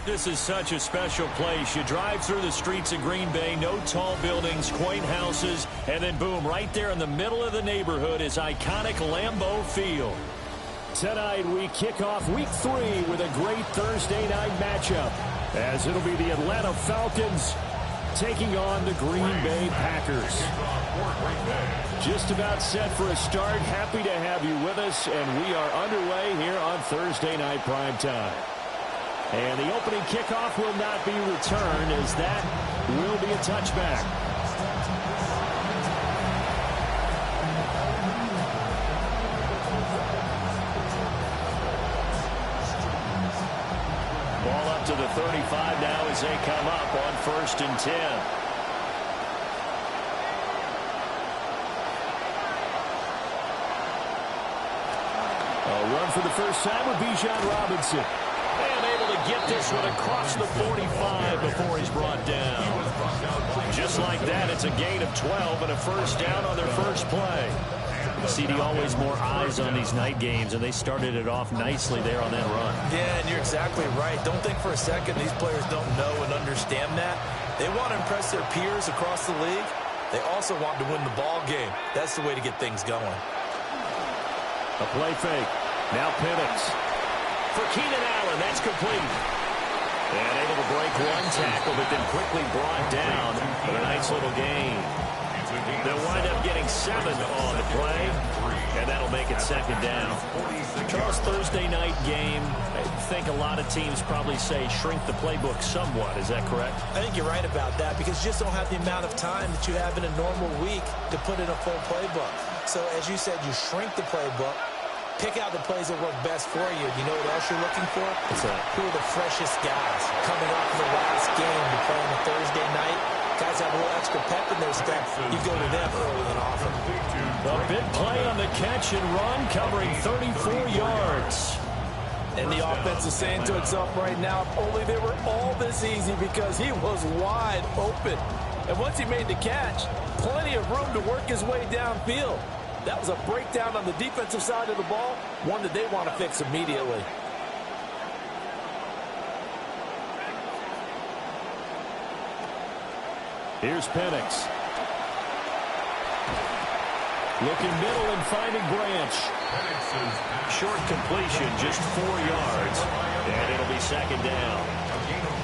This is such a special place. You drive through the streets of Green Bay, no tall buildings, quaint houses, and then boom, right there in the middle of the neighborhood is iconic Lambeau Field. Tonight we kick off Week 3 with a great Thursday night matchup, as it'll be the Atlanta Falcons taking on the Green Bay Packers. Just about set for a start. Happy to have you with us, and we are underway here on Thursday Night Primetime. And the opening kickoff will not be returned, as that will be a touchback. Ball up to the 35 now as they come up on 1st and 10. A run for the first time with Bijan Robinson. And able to get this one across the 45 before he's brought down. Just like that, it's a gain of 12 and a first down on their first play. CD, always more eyes on these night games, and they started it off nicely there on that run. Yeah, and you're exactly right. Don't think for a second these players don't know and understand that. They want to impress their peers across the league. They also want to win the ball game. That's the way to get things going. A play fake. Now Penix. For Keenan Allen, that's complete. And able to break one tackle, but then quickly brought down for a nice little gain. They'll wind up getting 7 on the play, and that'll make it 2nd down. Charles, Thursday night game, I think a lot of teams probably say shrink the playbook somewhat. Is that correct? I think you're right about that, because you just don't have the amount of time that you have in a normal week to put in a full playbook. So, as you said, you shrink the playbook. Pick out the plays that work best for you. You know what else you're looking for? What's that? Who are the freshest guys coming off the last game to play on a Thursday night? Guys have a little extra pep in their step. You go to them early and often. A big play on the catch and run, covering 34 yards. And the offense is saying to itself right now, if only they were all this easy, because he was wide open. And once he made the catch, plenty of room to work his way downfield. That was a breakdown on the defensive side of the ball, one that they want to fix immediately. Here's Penix. Looking middle and finding Branch. Short completion, just 4 yards. And it'll be 2nd down.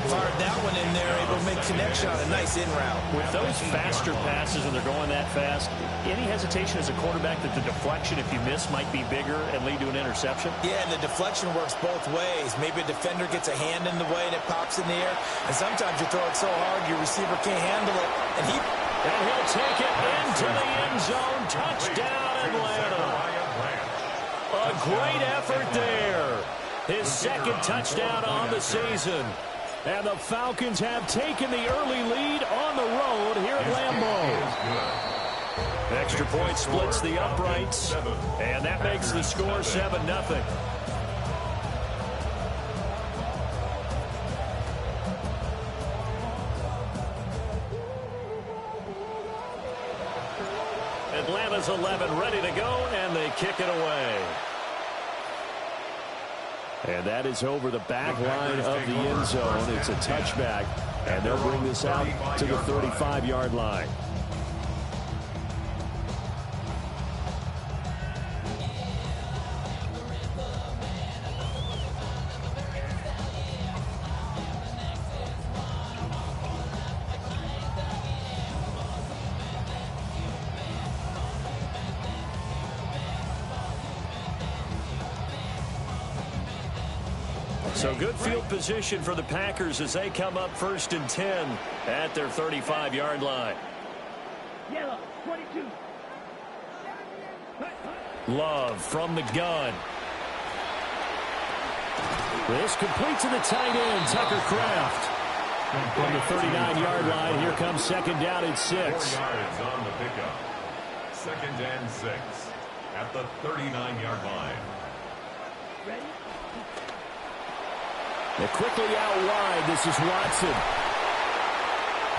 Fired that one in there, able to make connection on a nice in route. With those faster passes and they're going that fast, any hesitation as a quarterback that the deflection, if you miss, might be bigger and lead to an interception? Yeah, and the deflection works both ways. Maybe a defender gets a hand in the way and it pops in the air. And sometimes you throw it so hard your receiver can't handle it. And he'll take it into the end zone. Touchdown, Atlanta. A great effort there. His 2nd touchdown on the season. And the Falcons have taken the early lead on the road here at Lambeau. Extra point splits the uprights, and that makes the score 7-0. Atlanta's 11 ready to go, and they kick it away. And that is over the back line of the end zone. It's a touchback, and they'll bring this out to the 35-yard line. So good field position for the Packers as they come up 1st and 10 at their 35-yard line. Yellow, 22. Love from the gun. This completes to the tight end, Tucker Kraft. From the 39-yard line, here comes 2nd down and 6. 4 yards on the pickup. 2nd and 6 at the 39-yard line. Ready? They're quickly out wide. This is Watson.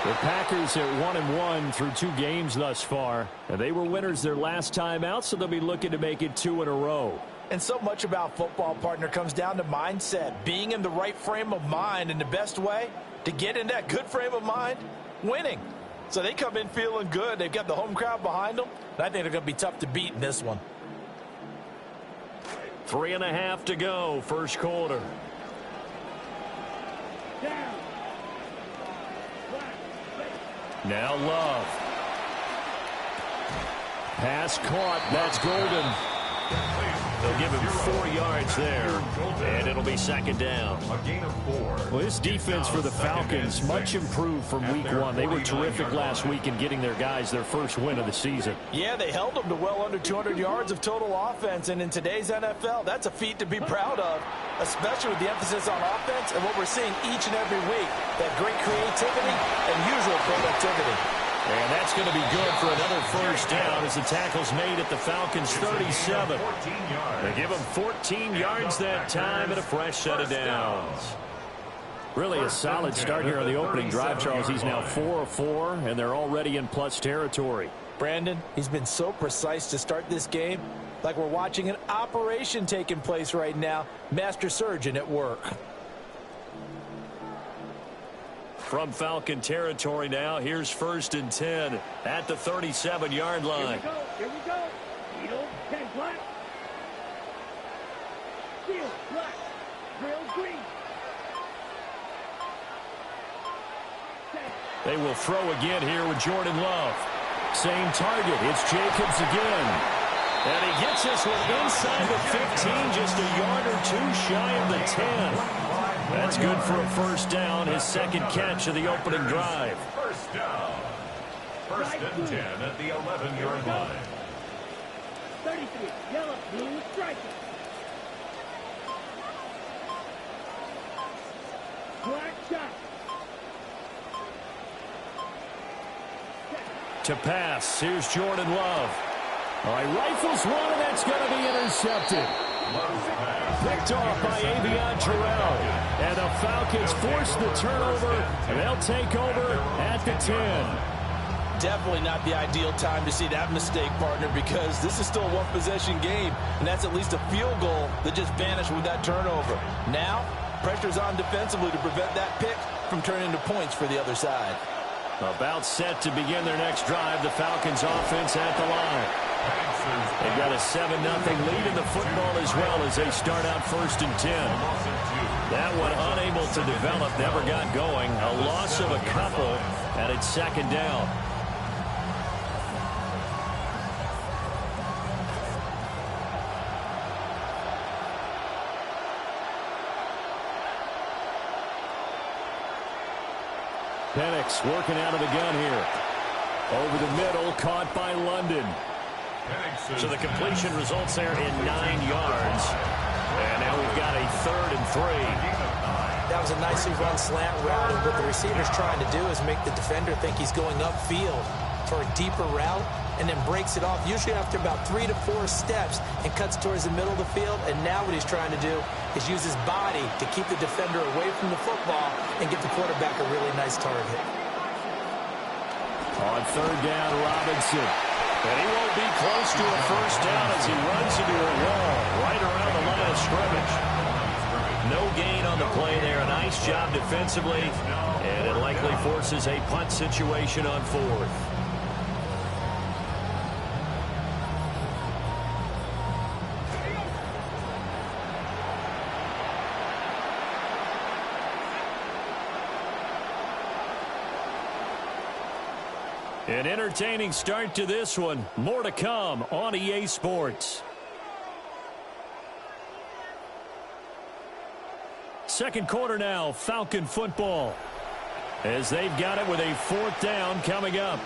The Packers are 1-1 through 2 games thus far. And they were winners their last time out, so they'll be looking to make it 2 in a row. And so much about football, partner, comes down to mindset, being in the right frame of mind, and the best way to get in that good frame of mind, winning. So they come in feeling good. They've got the home crowd behind them, and I think they're going to be tough to beat in this one. 3.5 to go, first quarter. Now Love. Pass caught. That's Golden. They'll give him 4 yards there, and it'll be second down. A gain of 4. Well, this defense for the Falcons, much improved from week 1. They were terrific last week in getting their guys their first win of the season. Yeah, they held them to well under 200 yards of total offense, and in today's NFL, that's a feat to be proud of, especially with the emphasis on offense and what we're seeing each and every week, that great creativity and usual productivity. And that's going to be good for another first down as the tackle's made at the Falcons' 37. They give them 14 yards that time and a fresh set of downs. Really a solid start here on the opening drive, Charles. He's now 4 of 4, and they're already in plus territory. Brandon, he's been so precise to start this game, like we're watching an operation taking place right now. Master surgeon at work. From Falcon territory now, here's 1st and 10 at the 37-yard line. Here we go. Needle, 10 black. Steel, black. Drill, green. They will throw again here with Jordan Love. Same target. It's Jacobs again. And he gets this one inside the 15, just a yard or 2 shy of the 10. That's good for a first down, his second catch of the opening drive. First down. 1st and 10 at the 11-yard line. 33, yellow, blue, striker. Black shot. To pass, here's Jordan Love. All right, rifles one, and that's going to be intercepted. Picked off by Avion Terrell. And the Falcons force the turnover, and they'll take over at the 10. Definitely not the ideal time to see that mistake, partner, because this is still a one-possession game, and that's at least a field goal that just vanished with that turnover. Now, pressure's on defensively to prevent that pick from turning into points for the other side. About set to begin their next drive, the Falcons offense at the line. They've got a 7-0 lead in the football as well as they start out 1st and 10. That one unable to develop, never got going. A loss of a couple, and it's second down. Penix working out of the gun here. Over the middle, caught by London. So the completion results there in 9 yards. And now we've got a 3rd and 3. That was a nicely run slant route, and what the receiver's trying to do is make the defender think he's going upfield for a deeper route, and then breaks it off, usually after about 3 to 4 steps, and cuts towards the middle of the field. And now what he's trying to do is use his body to keep the defender away from the football and give the quarterback a really nice target. On 3rd down, Robinson. And he won't be close to a first down as he runs into a wall right around the line of scrimmage. No gain on the play there. A nice job defensively, and it likely forces a punt situation on 4th. An entertaining start to this one. More to come on EA Sports. Second quarter now, Falcon football, as they've got it with a 4th down coming up.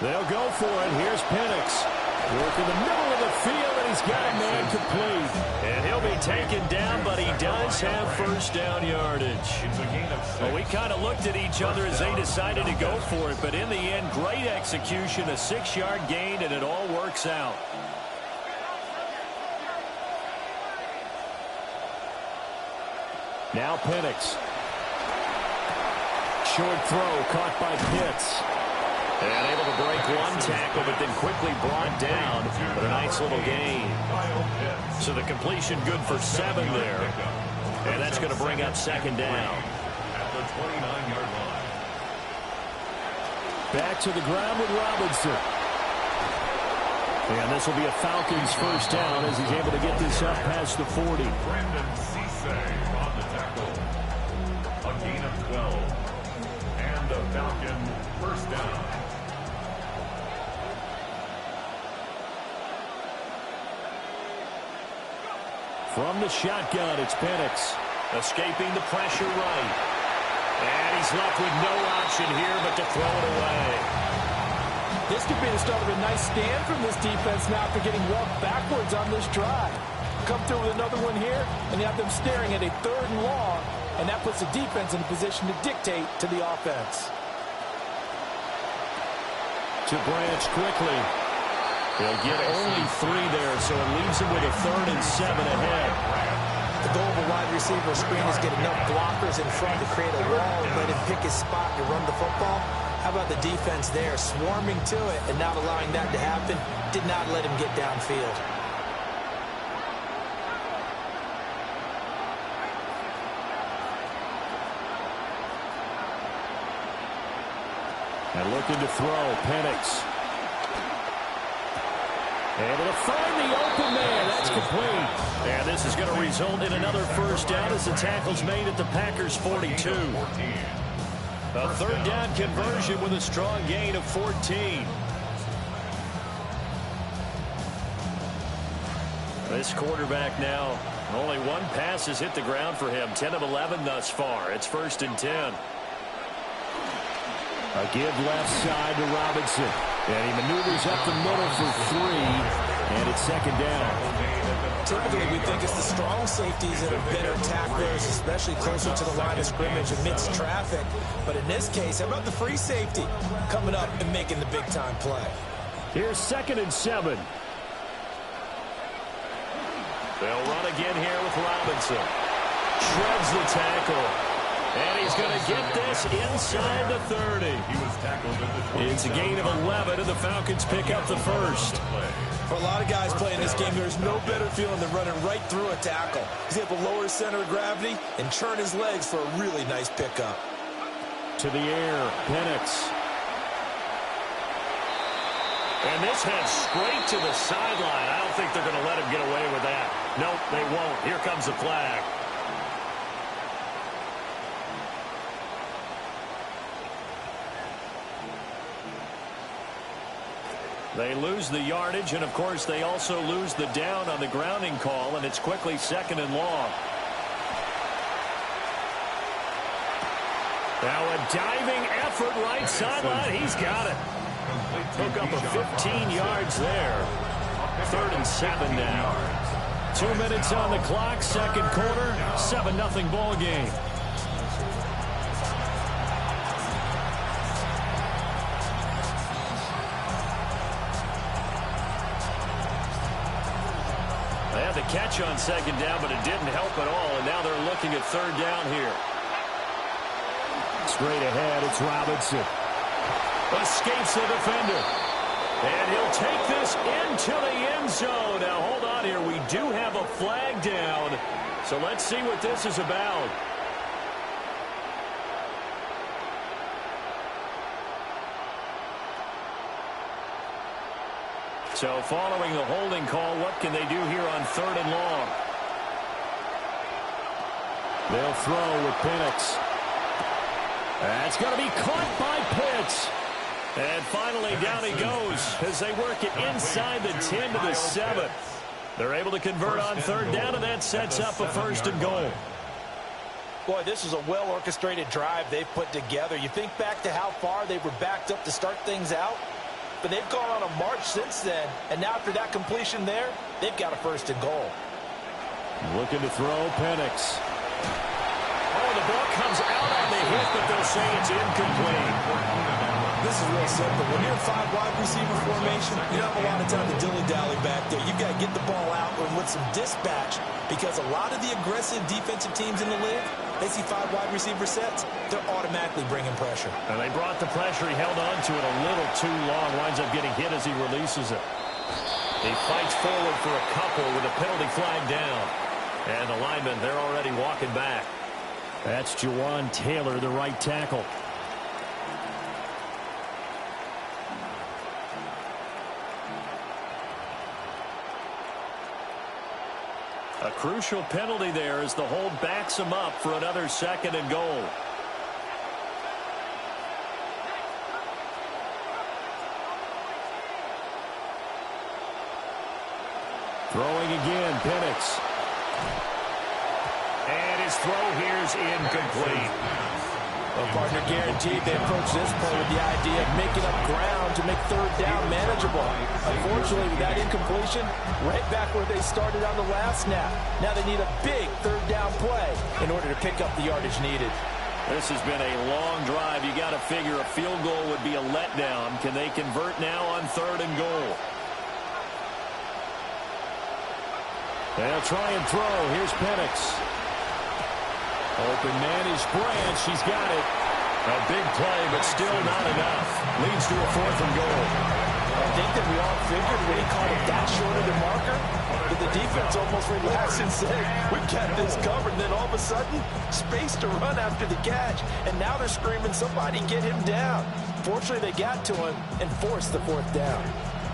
They'll go for it. Here's Penix. Work in the middle of the field, and he's got a man complete. And he'll be taken down, but he does have first down yardage. Well, we kind of looked at each other as they decided to go for it, but in the end, great execution, a 6-yard gain, and it all works out. Now Penix. Short throw caught by Pitts. And able to break one tackle, but then quickly brought down with a nice little gain. So the completion good for 7 there. And that's going to bring up second down. At the 29-yard line. Back to the ground with Robinson. And this will be a Falcons first down as he's able to get this up past the 40. Brandon Cisse on the tackle. A gain of 12. And the Falcon first down. From the shotgun, it's Penix. Escaping the pressure right. And he's left with no option here but to throw it away. This could be the start of a nice stand from this defense now after getting walked backwards on this drive. Come through with another one here, and you have them staring at a 3rd and long, and that puts the defense in a position to dictate to the offense. To Branch quickly. He'll get only 3 there, so it leaves him with a 3rd and 7 ahead. The goal of a wide receiver screen is get enough blockers in front to create a wall and let him pick his spot to run the football. How about the defense there, swarming to it and not allowing that to happen? Did not let him get downfield. And looking to throw, Penix. Able to find the open man. That's complete. And this is going to result in another first down as the tackle's made at the Packers' 42. A 3rd down conversion with a strong gain of 14. This quarterback now, only 1 pass has hit the ground for him. 10 of 11 thus far. It's 1st and 10. A give left side to Robinson. And he maneuvers up the middle for 3. And it's 2nd down. Typically, we think it's the strong safeties that are better tacklers, especially closer to the line of scrimmage amidst traffic. But in this case, how about the free safety coming up and making the big-time play? Here's 2nd and 7. They'll run again here with Robinson. Shreds the tackle. And he's going to get this inside the 30. He was tackled at the 20. It's a gain of 11, and the Falcons pick up the first. For a lot of guys playing this game, there's no better feeling than running right through a tackle. He's able to lower his center of gravity and churn his legs for a really nice pickup. To the air, Penix. And this heads straight to the sideline. I don't think they're going to let him get away with that. Nope, they won't. Here comes the flag. They lose the yardage, and, of course, they also lose the down on the grounding call, and it's quickly 2nd and long. Now a diving effort right sideline. He's got it. Took up a 15 yards there. 3rd and 7 now. 2 minutes on the clock, 2nd quarter, 7-0 ball game. They had the catch on 2nd down, but it didn't help at all, and now they're looking at 3rd down here. Straight ahead, it's Robinson. Escapes the defender. And he'll take this into the end zone. Now, hold on here. We do have a flag down, so let's see what this is about. So following the holding call, what can they do here on 3rd and long? They'll throw with Penix. That's going to be caught by Pitts. And finally down he goes as they work it inside the 10 to the 7. They're able to convert on 3rd down, and that sets up a 1st and goal. Boy, this is a well-orchestrated drive they've put together. You think back to how far they were backed up to start things out, but they've gone on a march since then. And now after that completion there, they've got a 1st and goal. Looking to throw, Penix. Oh, the ball comes out on the hit, but they'll say it's incomplete. This is real simple. When you're in 5 wide receiver formation, you don't have a lot of time to dilly-dally back there. You've got to get the ball out and with some dispatch, because a lot of the aggressive defensive teams in the league, they see 5 wide receiver sets, they're automatically bringing pressure. And they brought the pressure. He held on to it a little too long. Winds up getting hit as he releases it. He fights forward for a couple with a penalty flag down. And the linemen, they're already walking back. That's Jawan Taylor, the right tackle. A crucial penalty there as the hold backs him up for another 2nd and goal. Throwing again, Penix. And his throw here's incomplete. Well, partner, guaranteed they approach this play with the idea of making up ground to make 3rd down manageable. Unfortunately, with that incompletion, right back where they started on the last snap. Now they need a big 3rd down play in order to pick up the yardage needed. This has been a long drive. You got to figure a field goal would be a letdown. Can they convert now on 3rd and goal? They'll try and throw. Here's Penix. Open man is Branch. She's got it. A big play, but still not enough. Leads to a 4th and goal. I think that we all figured when he called it that short of the marker, that the defense almost relaxed and said, we've got this covered. And then all of a sudden, space to run after the catch. And now they're screaming, somebody get him down. Fortunately, they got to him and forced the 4th down.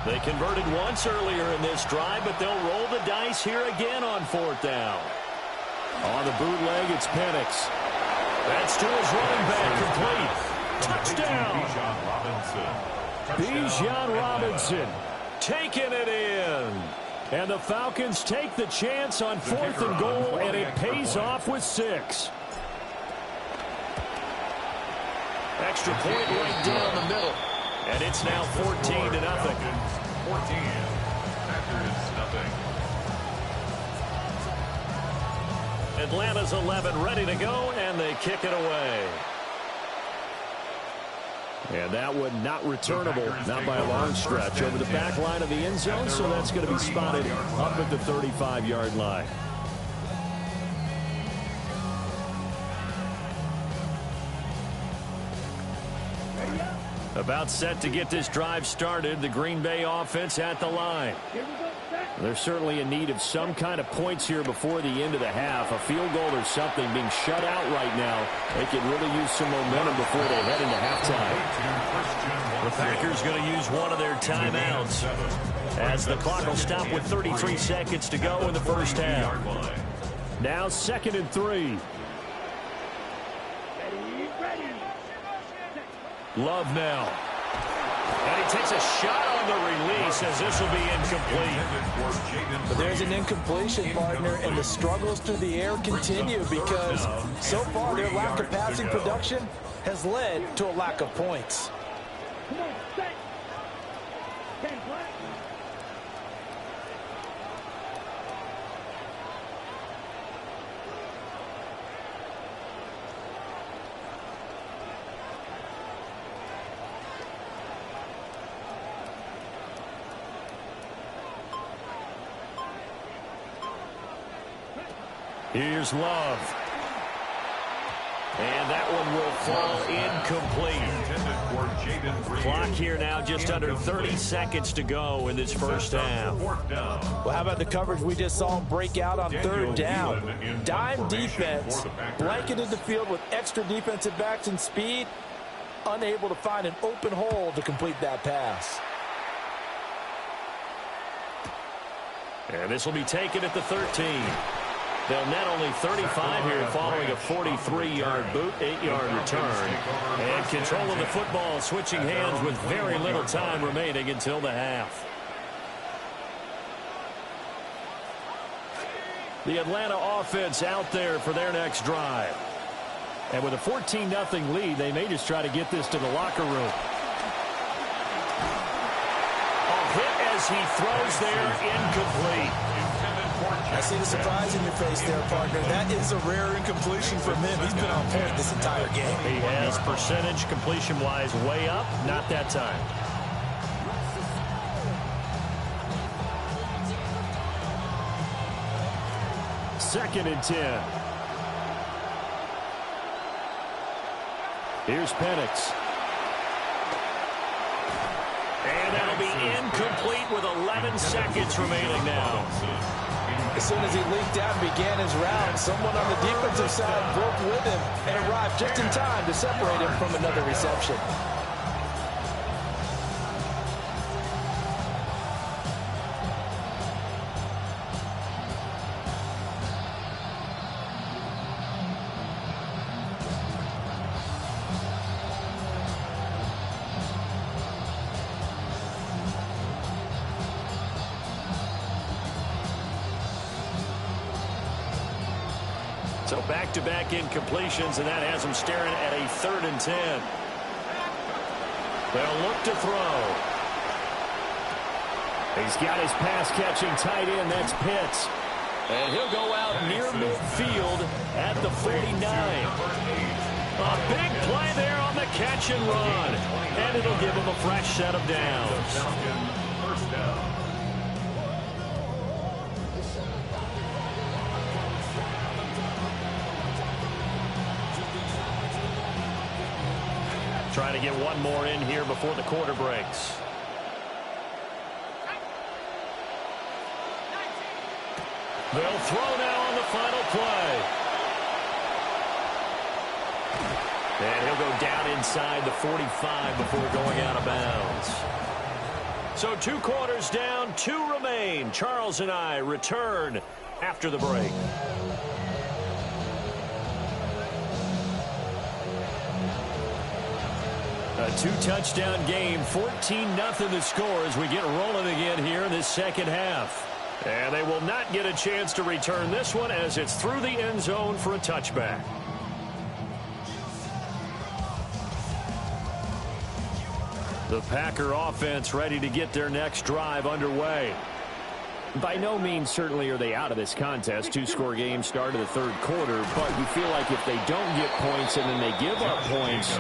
They converted once earlier in this drive, but they'll roll the dice here again on 4th down. On the bootleg, it's Penix. That's to his running back, complete. Touchdown! Bijan Robinson taking it in. And the Falcons take the chance on 4th and goal, and it pays off with 6. Extra point right down the middle. And it's now 14-0. 14. Packers, nothing. Atlanta's 11 ready to go, and they kick it away. And that one not returnable, not by a long stretch, over the back line of the end zone, so that's going to be spotted up at the 35-yard line. About set to get this drive started, the Green Bay offense at the line. They're certainly in need of some kind of points here before the end of the half. A field goal or something, being shut out right now. They can really use some momentum before they head into halftime. The Packers going to use one of their timeouts as the clock will stop with 33 seconds to go in the first half. Now 2nd and 3. Love now. And he takes a shot on the release as this will be incomplete. But there's an incompletion, partner, and the struggles through the air continue because so far their lack of passing production has led to a lack of points. Come on, set. 10 black. Here's Love. And that one will fall incomplete. Clock here now just under 30 seconds to go in this first half. Well, how about the coverage we just saw break out on 3rd down? Dime defense, blanketed the field with extra defensive backs and speed, unable to find an open hole to complete that pass. And this will be taken at the 13. They'll net only 35 here following a 43-yard boot, 8-yard return. And control of the football switching hands with very little time remaining until the half. The Atlanta offense out there for their next drive. And with a 14-0 lead, they may just try to get this to the locker room. as he throws there, incomplete. I see the surprise in your face there, partner. That is a rare incompletion from him. He's been on point this entire game. He has percentage completion-wise way up, not that time. Second and 10. Here's Penix. And that'll be incomplete with 11 seconds remaining now. As soon as he leaked out and began his route, someone on the defensive side broke with him and arrived just in time to separate him from another reception. So back-to-back incompletions, and that has him staring at a 3rd and 10. They'll look to throw. He's got his pass-catching tight end. That's Pitts. And he'll go out near midfield at the 49. A big play there on the catch and run. And it'll give him a fresh set of downs. First down. Trying to get one more in here before the quarter breaks. They'll throw now on the final play. And he'll go down inside the 45 before going out of bounds. So 2 quarters down, 2 remain. Charles and I return after the break. A 2-touchdown game, 14-0 the score as we get rolling again here in this second half. And they will not get a chance to return this one as it's through the end zone for a touchback. The Packer offense ready to get their next drive underway. By no means certainly are they out of this contest. 2-score game start of the 3rd quarter, but you feel like if they don't get points and then they give up points,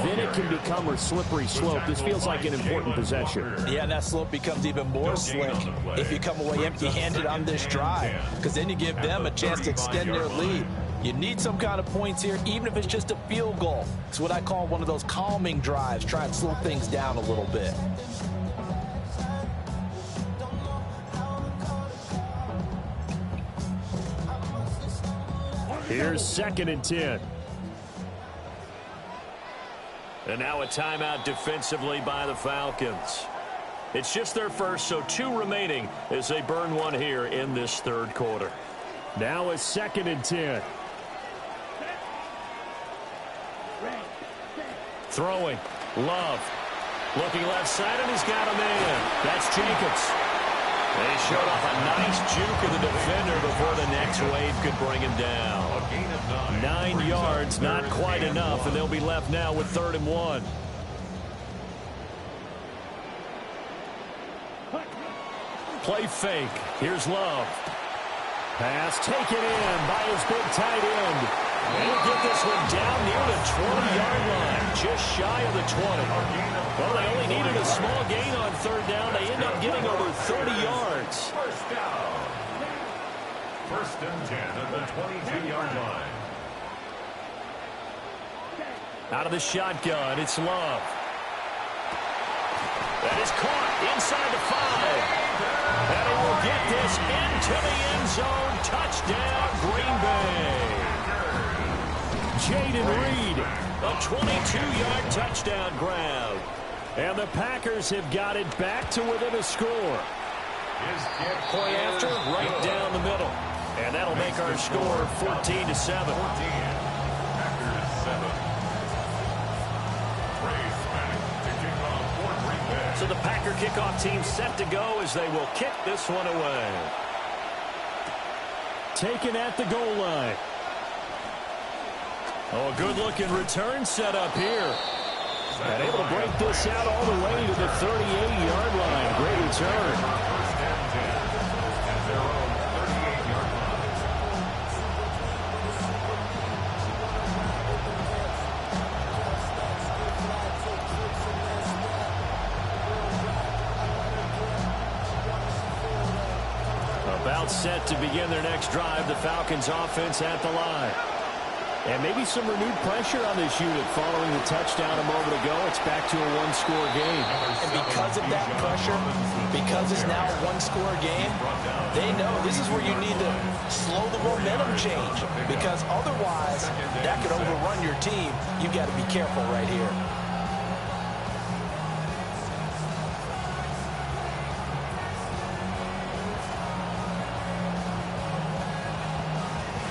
then it can become a slippery slope. This feels like an important possession. Yeah, and that slope becomes even more slick if you come away empty-handed on this drive, because then you give them a chance to extend their lead. You need some kind of points here, even if it's just a field goal. It's what I call one of those calming drives. Try and slow things down a little bit. Here's 2nd and 10. And now a timeout defensively by the Falcons. It's just their first, so 2 remaining as they burn one here in this 3rd quarter. Now a 2nd and 10. Throwing. Love. Looking left side, and he's got a man. That's Jacobs. They showed off a nice juke of the defender before the next wave could bring him down. 9 yards, not quite enough, and they'll be left now with 3rd and 1. Play fake. Here's Love. Pass taken in by his big tight end. And he'll get this one down near the 20-yard line, just shy of the 20. Well, they only needed a small gain on 3rd down. They end up getting over 30 yards. First down. 1st and 10 at the 22-yard line. Out of the shotgun, it's Love. That is caught inside the 5. And he will get this into the end zone. Touchdown, Green Bay. Jaden Reed, a 22-yard touchdown grab. And the Packers have got it back to within a score. Point after, right down the middle. And that'll make our score 14-7. Packers 7. So the Packer kickoff team set to go as they will kick this one away. Taken at the goal line. Oh, a good-looking return set up here. And able to break this out all the way to the 38-yard line. Great return. First and 10 at their own 38-yard line. About set to begin their next drive, the Falcons offense at the line. And maybe some renewed pressure on this unit following the touchdown a moment ago. It's back to a one-score game. And because of that pressure, because it's now a one-score game, they know this is where you need to slow the momentum change. Because otherwise, that could overrun your team. You've got to be careful right here.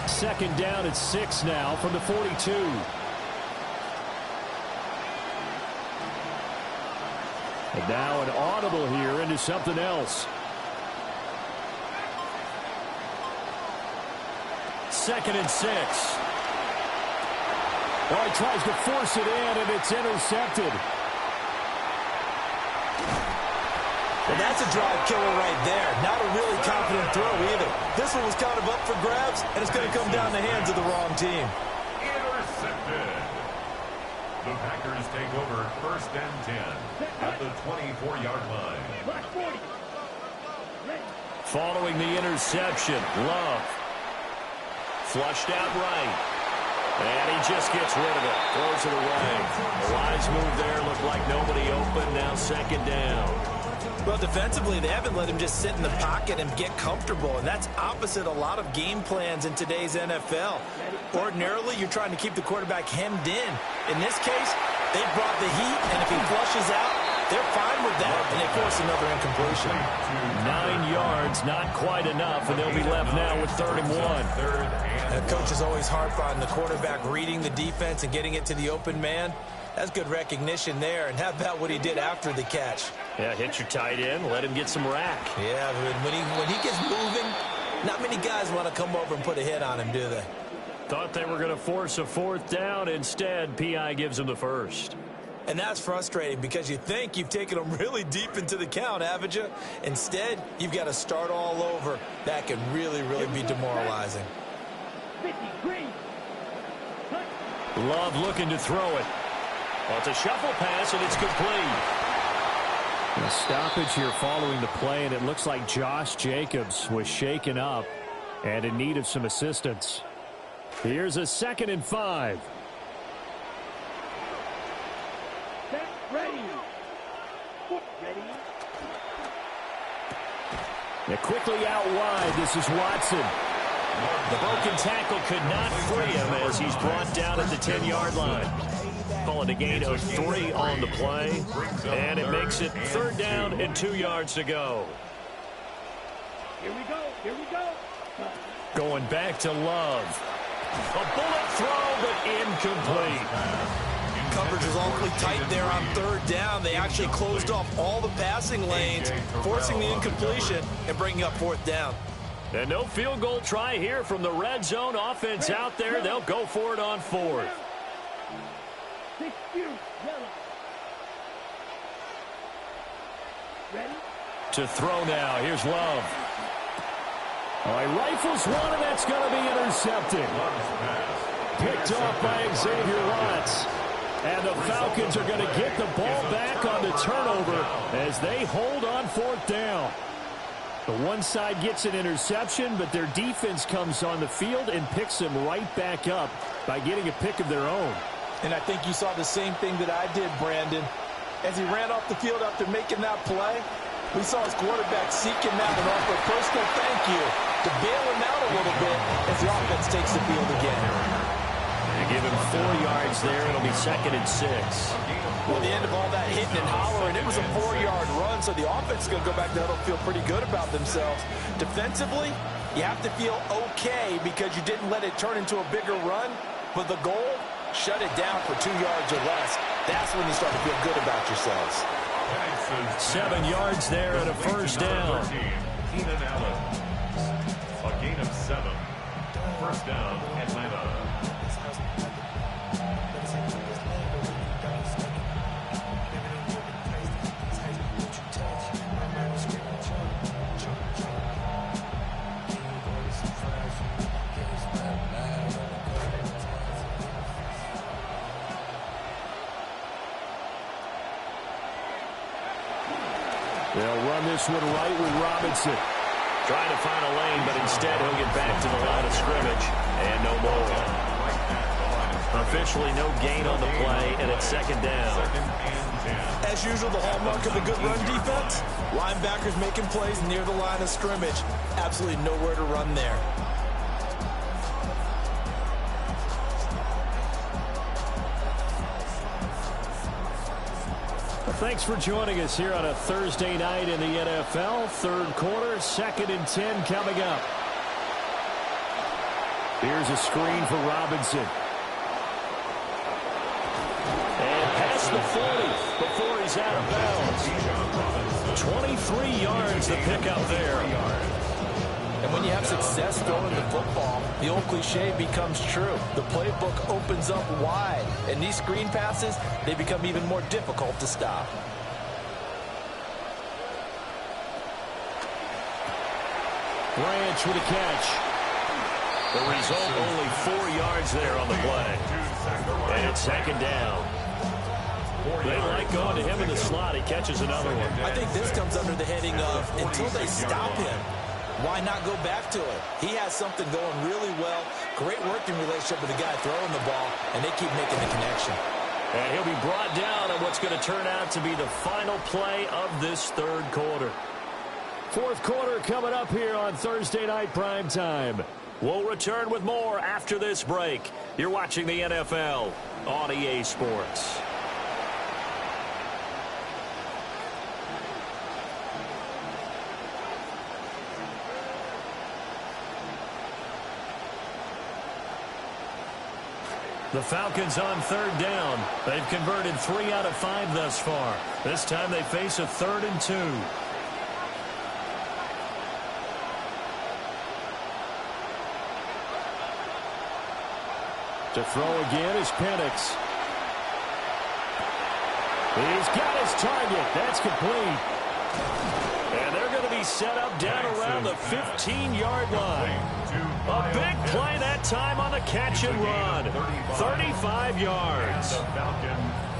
Second down at 6 now from the 42. And now an audible here into something else. Second and 6. Oh, he tries to force it in, and it's intercepted. And that's a drive killer right there. Not a really confident throw either. This one was kind of up for grabs, and it's going to come down the hands of the wrong team. Intercepted. The Packers take over first and 10 at the 24-yard line. Following the interception, Love. Flushed out right. And he just gets rid of it. Throws it away. A wise move there. Looked like nobody open. Now second down. Well, defensively, they haven't let him just sit in the pocket and get comfortable, and that's opposite a lot of game plans in today's NFL. Ordinarily, you're trying to keep the quarterback hemmed in. In this case, they brought the heat, and if he flushes out, they're fine with that, and they force another incompletion. 9 yards, not quite enough, and they'll be left now with 3rd and 1. The coach is always harp on the quarterback reading the defense and getting it to the open man. That's good recognition there. And how about what he did after the catch? Yeah, hit your tight end, let him get some rack. Yeah, when he gets moving, not many guys want to come over and put a hit on him, do they? Thought they were going to force a 4th down. Instead, P.I. gives him the first. And that's frustrating because you think you've taken them really deep into the count, haven't you? Instead, you've got to start all over. That can really, really be demoralizing. Love looking to throw it. Well, it's a shuffle pass, and it's complete. A stoppage here following the play, and it looks like Josh Jacobs was shaken up and in need of some assistance. Here's a 2nd and 5. Ready. They're quickly out wide. This is Watson. The broken tackle could not free him as he's brought down at the 10-yard line. Calling a gain of 3 on the play, and it makes it 3rd down and 2 yards to go. Here we go. Going back to Love. A bullet throw, but incomplete. Coverage was awfully tight there on 3rd down. They actually closed off all the passing lanes, forcing the incompletion and bringing up 4th down. And no field goal try here from the red zone offense out there. They'll go for it on 4th. Ready? To throw now. Here's Love. Oh, he rifles one, and that's going to be intercepted. Picked off by Xavier Watts. And the Falcons are going to get the ball back on the turnover as they hold on 4th down. The one side gets an interception, but their defense comes on the field and picks them right back up by getting a pick of their own. And I think you saw the same thing that I did, Brandon. As he ran off the field after making that play, we saw his quarterback seeking out and offer a personal thank you to bail him out a little bit as the offense takes the field again. They give him 4 yards there. It'll be 2nd and 6. Well, the end of all that hitting and hollering, it was a 4-yard run, so the offense is going to go back there and feel pretty good about themselves. Defensively, you have to feel okay because you didn't let it turn into a bigger run, but the goal, shut it down for 2 yards or less. That's when you start to feel good about yourselves. 7 yards there and a 1st down. Keenan Allen. A gain of 7. 1st down, Atlanta. this one right with Robinson. Trying to find a lane, but instead he'll get back to the line of scrimmage. And no more. Officially no gain on the play, and it's second down. As usual, the hallmark of a good run defense, linebackers making plays near the line of scrimmage. Absolutely nowhere to run there. Thanks for joining us here on a Thursday night in the NFL. Third quarter, 2nd and 10 coming up. Here's a screen for Robinson. And past the 40 before he's out of bounds. 23 yards the pickup there. And when you have success throwing the football, the old cliche becomes true. The playbook opens up wide, and these screen passes, they become even more difficult to stop. Branch with a catch. The result, only 4 yards there on the play. And it's second down. They like going to him in the slot. He catches another one. I think this comes under the heading of until they stop him, why not go back to it? He has something going really well. Great working relationship with the guy throwing the ball, and they keep making the connection. And he'll be brought down on what's going to turn out to be the final play of this third quarter. Fourth quarter coming up here on Thursday Night Primetime. We'll return with more after this break. You're watching the NFL on EA Sports. The Falcons on third down. They've converted 3 out of 5 thus far. This time they face a 3rd and 2. To throw again is Penix. He's got his target. That's complete. And they're going to be set up down around the 15-yard line. A big play that time on the catch and run. 35 yards.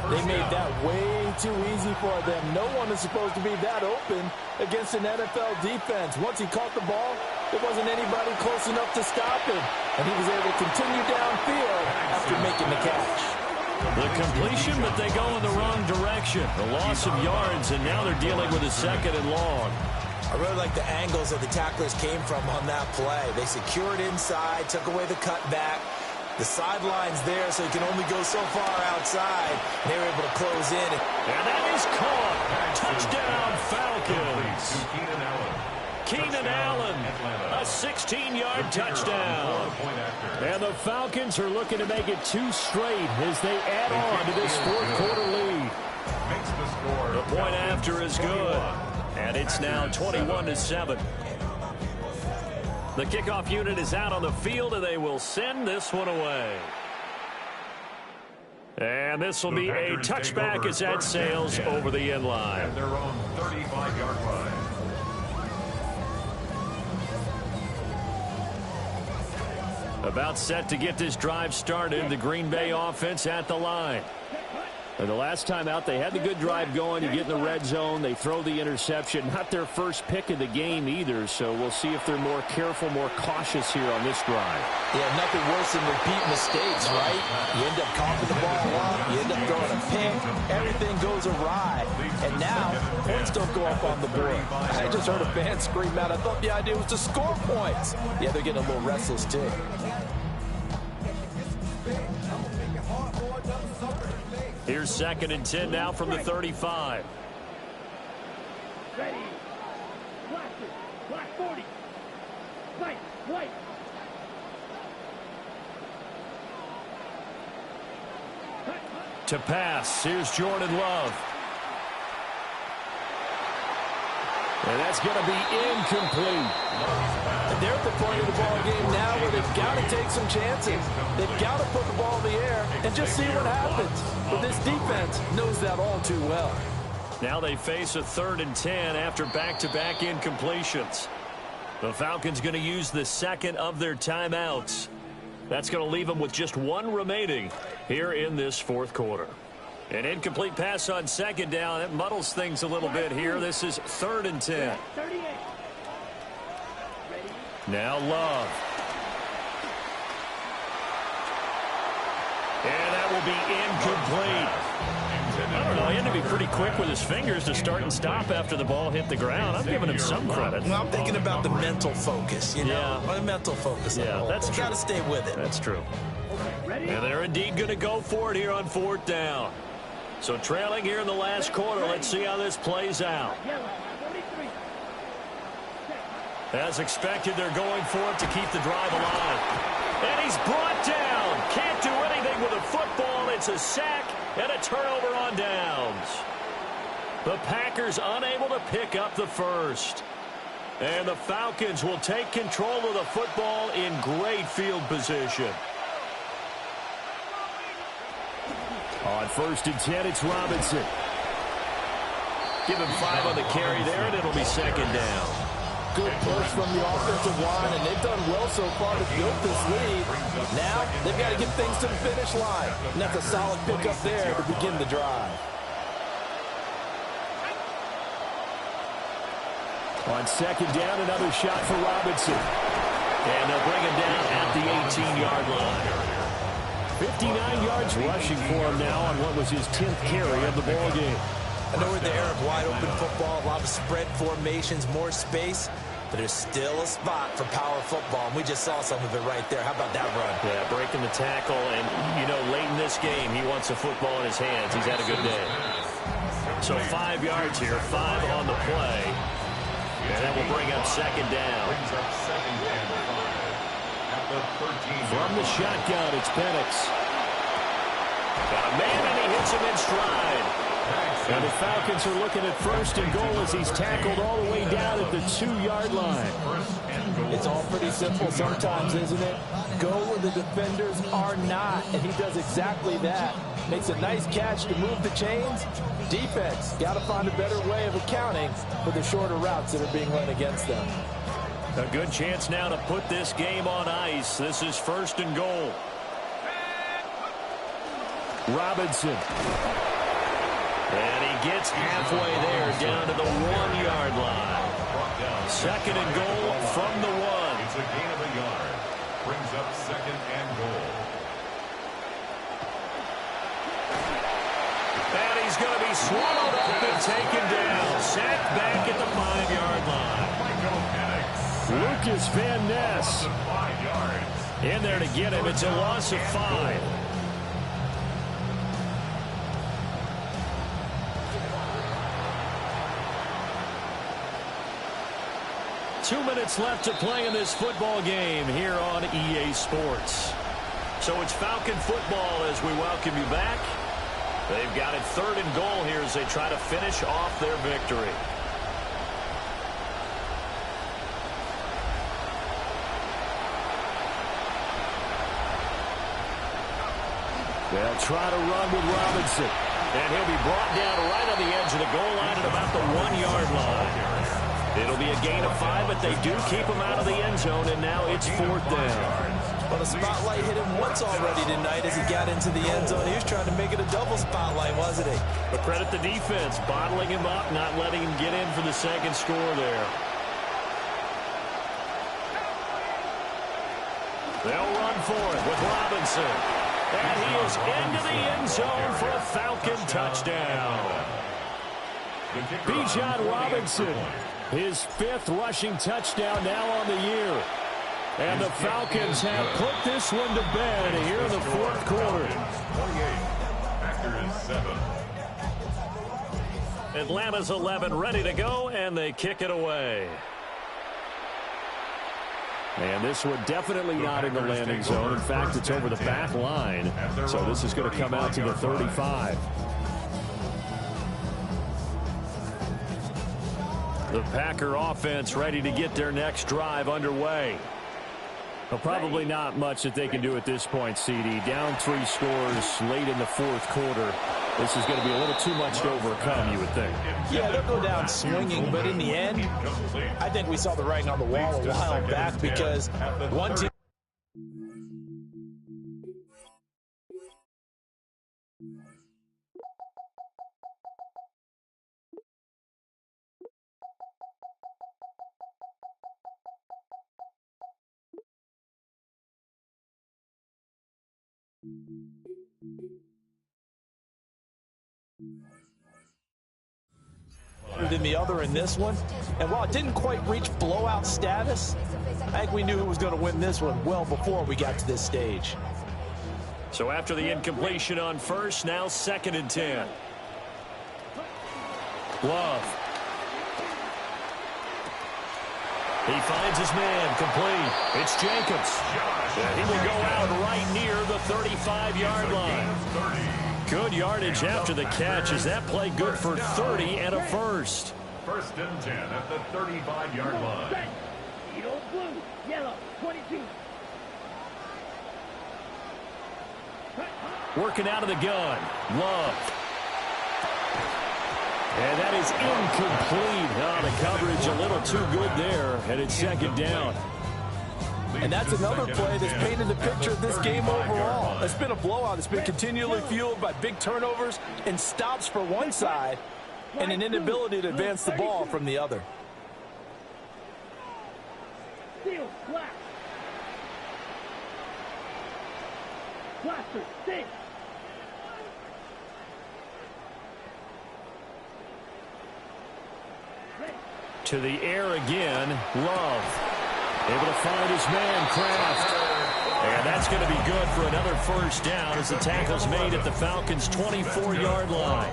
They made that way too easy for them. No one is supposed to be that open against an NFL defense. Once he caught the ball, there wasn't anybody close enough to stop him. And he was able to continue downfield after making the catch. The completion, but they go in the wrong direction. The loss of yards, and now they're dealing with a 2nd and long. I really like the angles that the tacklers came from on that play. They secured inside, took away the cutback. The sideline's there, so he can only go so far outside. They were able to close in. And that is caught. Touchdown, Falcons. Keenan Allen, a 16-yard touchdown. And the Falcons are looking to make it 2 straight as they add on to this fourth quarter lead. The point after is good. And it's now 21-7. The kickoff unit is out on the field, and they will send this one away. And this will be a touchback as that sails over the end line. At their own 35-yard line. About set to get this drive started. The Green Bay offense at the line. And the last time out, they had the good drive going. You get in the red zone, they throw the interception. Not their first pick of the game either, so we'll see if they're more careful, more cautious here on this drive. Yeah, nothing worse than repeat mistakes, right? You end up coughing the ball up, you end up throwing a pick, everything goes awry. And now, points don't go up on the board. I just heard a fan scream out, I thought the idea was to score points. Yeah, they're getting a little restless, too. Here's 2nd and 10 now from the 35. Ready. Black 40. White. To pass, here's Jordan Love. And that's going to be incomplete. And they're at the point of the ball game now where they've got to take some chances. They've got to put the ball in the air and just see what happens. But this defense knows that all too well. Now they face a 3rd and 10 after back-to-back incompletions. The Falcons going to use the 2nd of their timeouts. That's going to leave them with just 1 remaining here in this fourth quarter. An incomplete pass on second down. It muddles things a little bit here. This is 3rd and 10. Now Love. And that will be incomplete. I don't know. He had to be pretty quick with his fingers to start and stop after the ball hit the ground. I'm giving him some credit. Well, I'm thinking about the mental focus, you know. Yeah. The mental focus. Yeah, that's true. Got to stay with it. That's true. And they're indeed going to go for it here on 4th down. So trailing here in the last quarter. Let's see how this plays out. As expected, they're going for it to keep the drive alive. And he's brought down. Can't do anything with a football. It's a sack and a turnover on downs. The Packers unable to pick up the first. And the Falcons will take control of the football in great field position. On 1st and 10, it's Robinson. Give him 5 on the carry there, and it'll be 2nd down. Good push from the offensive line, and they've done well so far to build this lead. Now they've got to get things to the finish line, and that's a solid pickup there to begin the drive. On 2nd down, another shot for Robinson. And they'll bring him down at the 18-yard line. 59 yards rushing for him now on what was his 10th carry of the ball game. I know we're in the era of wide-open football, a lot of spread formations, more space, but there's still a spot for power football, and we just saw some of it right there. How about that run? Yeah, breaking the tackle, and, you know, late in this game, he wants the football in his hands. He's had a good day. So 5 yards here, 5 on the play, and that will bring up 2nd down. From the shotgun, it's Penix. Got a man, and he hits him in stride. And the Falcons are looking at 1st and goal as he's tackled all the way down at the 2-yard line. It's all pretty simple sometimes, isn't it? Go where the defenders are not, and he does exactly that. Makes a nice catch to move the chains. Defense got to find a better way of accounting for the shorter routes that are being run against them. A good chance now to put this game on ice. This is 1st and goal. Robinson. And he gets halfway there down to the 1-yard line. 2nd and goal from the 1. It's a gain of a yard. Brings up 2nd and goal. And he's going to be swallowed up and taken down. Sacked back at the 5-yard line. Lucas Van Ness in there to get him. It's a loss of 5. Two minutes left to play in this football game here on EA Sports. So it's Falcon football as we welcome you back. They've got it 3rd and goal here as they try to finish off their victory. They'll try to run with Robinson. And he'll be brought down right on the edge of the goal line at about the 1-yard line. It'll be a gain of 5, but they do keep him out of the end zone, and now it's 4th down. Well, the spotlight hit him once already tonight as he got into the end zone. He was trying to make it a double spotlight, wasn't he? But credit the defense, bottling him up, not letting him get in for the 2nd score there. They'll run for it with Robinson. And he is into the end zone for a Falcon touchdown. Bijan Robinson, his 5th rushing touchdown now on the year. And the Falcons have put this one to bed here in the 4th quarter. Atlanta's 11 ready to go, and they kick it away. And this one definitely not in the landing zone. In fact, it's over the back line. So this is going to come out to the 35. The Packer offense ready to get their next drive underway. Well, probably not much that they can do at this point, CD. Down 3 scores late in the 4th quarter. This is going to be a little too much to overcome, you would think. Yeah, they'll go down swinging, but in the end, I think we saw the writing on the wall a while back because one team Than the other in this one, and while it didn't quite reach blowout status, I think we knew who was going to win this one well before we got to this stage. So after the incompletion on first, now 2nd and 10. Love. He finds his man, complete. It's Jacobs. And he will go out right near the 35-yard line. Good yardage after the catch. Is that play good for 30 and a first? 1st and 10 at the 35-yard line. Blue, yellow, 22. Working out of the gun. Love. And that is incomplete. Oh, the coverage a little too good there, and it's 2nd down. And that's another play that's painted the picture of this game overall. It's been a blowout. It's been continually fueled by big turnovers and stops for one side and an inability to advance the ball from the other. Steal, flash. Blaster, stay. To the air again, Love. Able to find his man, Kraft. And that's going to be good for another first down as the tackle's made at the Falcons' 24-yard line.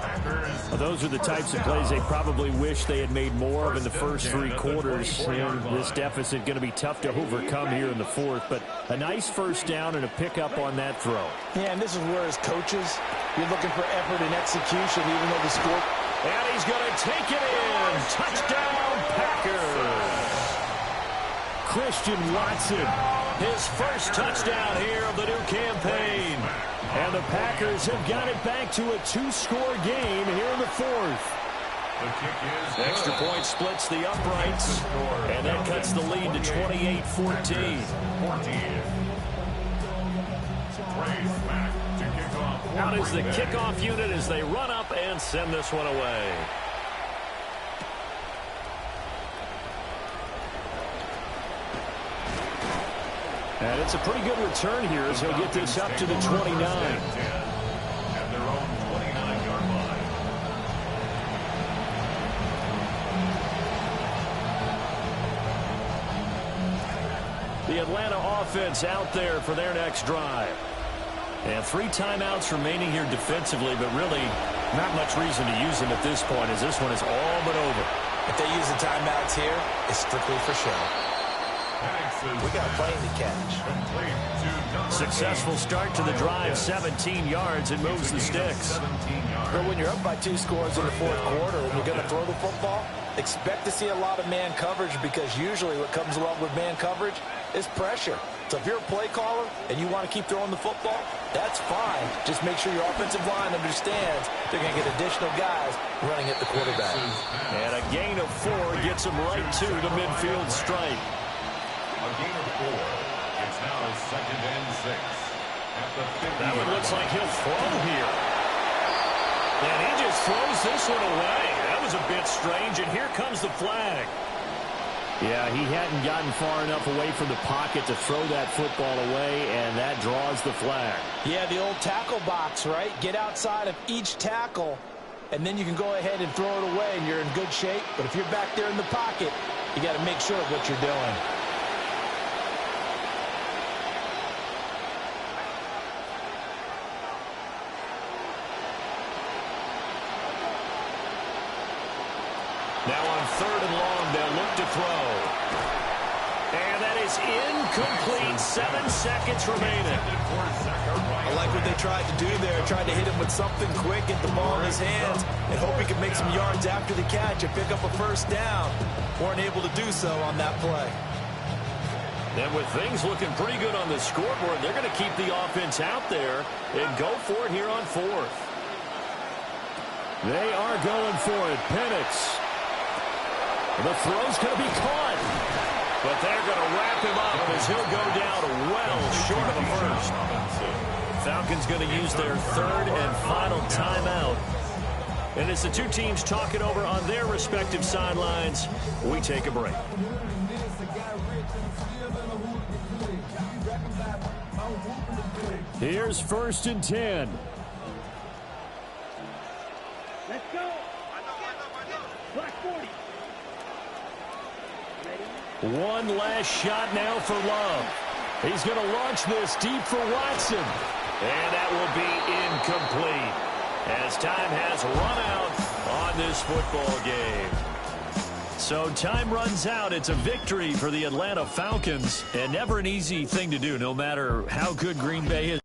Well, those are the types of plays they probably wish they had made more of in the first 3 quarters. And this deficit going to be tough to overcome here in the 4th. But a nice first down and a pickup on that throw. Yeah, and this is where, as coaches, you're looking for effort and execution, even though the score... And he's going to take it in. Touchdown, Packers. Christian Watson, his first touchdown here of the new campaign. And the Packers have got it back to a 2-score game here in the 4th. Extra point splits the uprights, and that cuts the lead to 28-14. Out is the kickoff unit as they run up and send this one away. And it's a pretty good return here as he'll get this up to the 29. At their own 29-yard line. The Atlanta offense out there for their next drive. And 3 timeouts remaining here defensively, but really not much reason to use them at this point as this one is all but over. If they use the timeouts here, it's strictly for show. We got a play to catch. Successful start to the drive, 17 yards, and moves the sticks. But when you're up by 2 scores in the 4th quarter and you're going to throw the football, expect to see a lot of man coverage because usually what comes along with man coverage is pressure. So if you're a play caller and you want to keep throwing the football, that's fine. Just make sure your offensive line understands they're going to get additional guys running at the quarterback. And a gain of 4 gets them right to the midfield stripe. A gain of 4. It's now 2nd and 6. At the 50. That one looks like he'll throw here. And he just throws this one away. That was a bit strange, and here comes the flag. Yeah, he hadn't gotten far enough away from the pocket to throw that football away, and that draws the flag. Yeah, the old tackle box, right? Get outside of each tackle, and then you can go ahead and throw it away, and you're in good shape. But if you're back there in the pocket, you got to make sure of what you're doing. Now on 3rd and long, they'll look to throw. And that is incomplete. 7 seconds remaining. I like what they tried to do there. Tried to hit him with something quick, get the ball in his hands, and hope he could make some yards after the catch and pick up a first down. Weren't able to do so on that play. And with things looking pretty good on the scoreboard, they're going to keep the offense out there and go for it here on 4th. They are going for it. Penix. The throw's going to be caught. But they're going to wrap him up as he'll go down well short of the first. Falcons going to use their 3rd and final timeout. And as the 2 teams talk it over on their respective sidelines, we take a break. Here's 1st and 10. Let's go. Black 40. One last shot now for Love. He's going to launch this deep for Watson. And that will be incomplete as time has run out on this football game. So time runs out. It's a victory for the Atlanta Falcons, and never an easy thing to do, no matter how good Green Bay is.